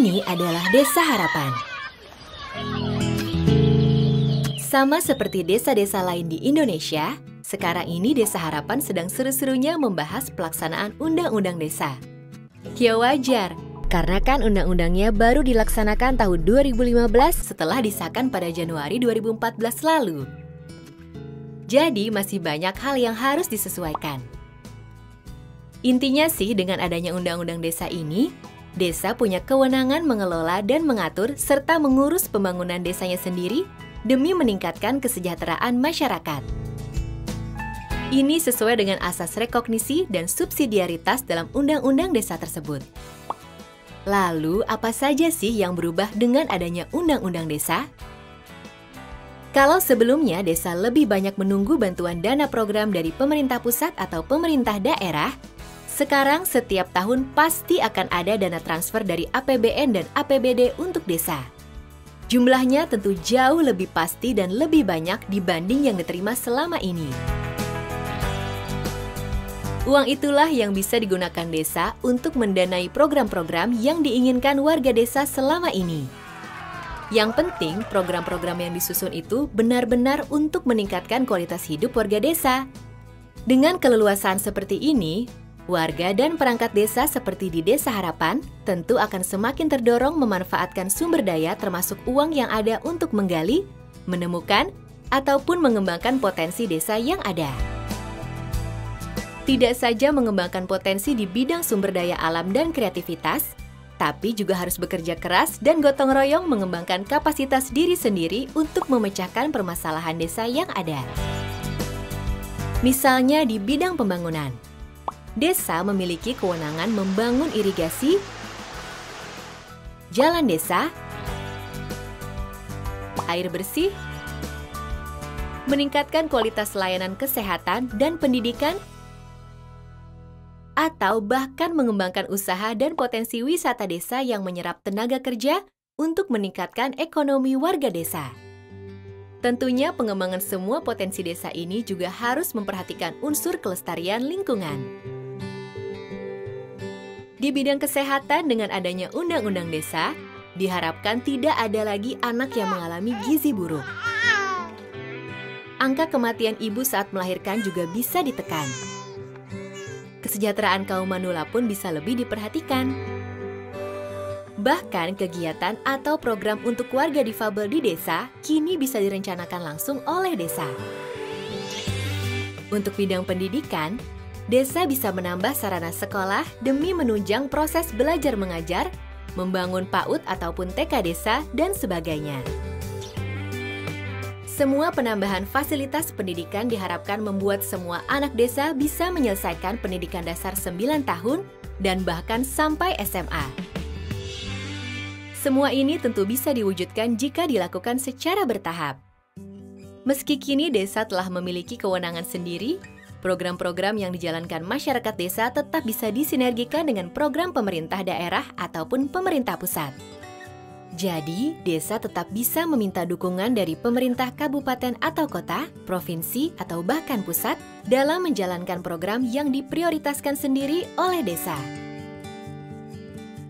Ini adalah Desa Harapan. Sama seperti desa-desa lain di Indonesia, sekarang ini Desa Harapan sedang seru-serunya membahas pelaksanaan Undang-Undang Desa. Ya wajar, karena kan undang-undangnya baru dilaksanakan tahun 2015 setelah disahkan pada Januari 2014 lalu. Jadi masih banyak hal yang harus disesuaikan. Intinya sih dengan adanya Undang-Undang Desa ini, desa punya kewenangan mengelola dan mengatur serta mengurus pembangunan desanya sendiri demi meningkatkan kesejahteraan masyarakat. Ini sesuai dengan asas rekognisi dan subsidiaritas dalam Undang-Undang Desa tersebut. Lalu, apa saja sih yang berubah dengan adanya Undang-Undang Desa? Kalau sebelumnya desa lebih banyak menunggu bantuan dana program dari pemerintah pusat atau pemerintah daerah, sekarang setiap tahun pasti akan ada dana transfer dari APBN dan APBD untuk desa. Jumlahnya tentu jauh lebih pasti dan lebih banyak dibanding yang diterima selama ini. Uang itulah yang bisa digunakan desa untuk mendanai program-program yang diinginkan warga desa selama ini. Yang penting, program-program yang disusun itu benar-benar untuk meningkatkan kualitas hidup warga desa. Dengan keleluasaan seperti ini, warga dan perangkat desa seperti di Desa Harapan tentu akan semakin terdorong memanfaatkan sumber daya termasuk uang yang ada untuk menggali, menemukan, ataupun mengembangkan potensi desa yang ada. Tidak saja mengembangkan potensi di bidang sumber daya alam dan kreativitas, tapi juga harus bekerja keras dan gotong royong mengembangkan kapasitas diri sendiri untuk memecahkan permasalahan desa yang ada. Misalnya di bidang pembangunan, desa memiliki kewenangan membangun irigasi, jalan desa, air bersih, meningkatkan kualitas layanan kesehatan dan pendidikan, atau bahkan mengembangkan usaha dan potensi wisata desa yang menyerap tenaga kerja untuk meningkatkan ekonomi warga desa. Tentunya pengembangan semua potensi desa ini juga harus memperhatikan unsur kelestarian lingkungan. Di bidang kesehatan dengan adanya Undang-Undang Desa, diharapkan tidak ada lagi anak yang mengalami gizi buruk. Angka kematian ibu saat melahirkan juga bisa ditekan. Kesejahteraan kaum manula pun bisa lebih diperhatikan. Bahkan kegiatan atau program untuk warga difabel di desa kini bisa direncanakan langsung oleh desa. Untuk bidang pendidikan, desa bisa menambah sarana sekolah demi menunjang proses belajar mengajar, membangun PAUD ataupun TK desa, dan sebagainya. Semua penambahan fasilitas pendidikan diharapkan membuat semua anak desa bisa menyelesaikan pendidikan dasar 9 tahun dan bahkan sampai SMA. Semua ini tentu bisa diwujudkan jika dilakukan secara bertahap. Meski kini desa telah memiliki kewenangan sendiri, program-program yang dijalankan masyarakat desa tetap bisa disinergikan dengan program pemerintah daerah ataupun pemerintah pusat. Jadi, desa tetap bisa meminta dukungan dari pemerintah kabupaten atau kota, provinsi, atau bahkan pusat dalam menjalankan program yang diprioritaskan sendiri oleh desa.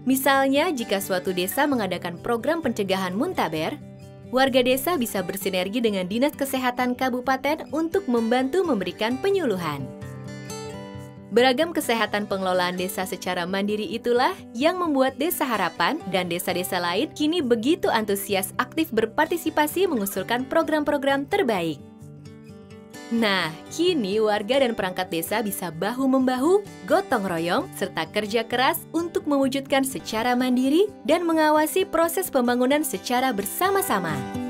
Misalnya, jika suatu desa mengadakan program pencegahan muntaber, warga desa bisa bersinergi dengan Dinas Kesehatan Kabupaten untuk membantu memberikan penyuluhan. Beragam kesehatan pengelolaan desa secara mandiri itulah yang membuat Desa Harapan dan desa-desa lain kini begitu antusias aktif berpartisipasi mengusulkan program-program terbaik. Nah, kini warga dan perangkat desa bisa bahu-membahu, gotong royong, serta kerja keras untuk mewujudkan secara mandiri dan mengawasi proses pembangunan secara bersama-sama.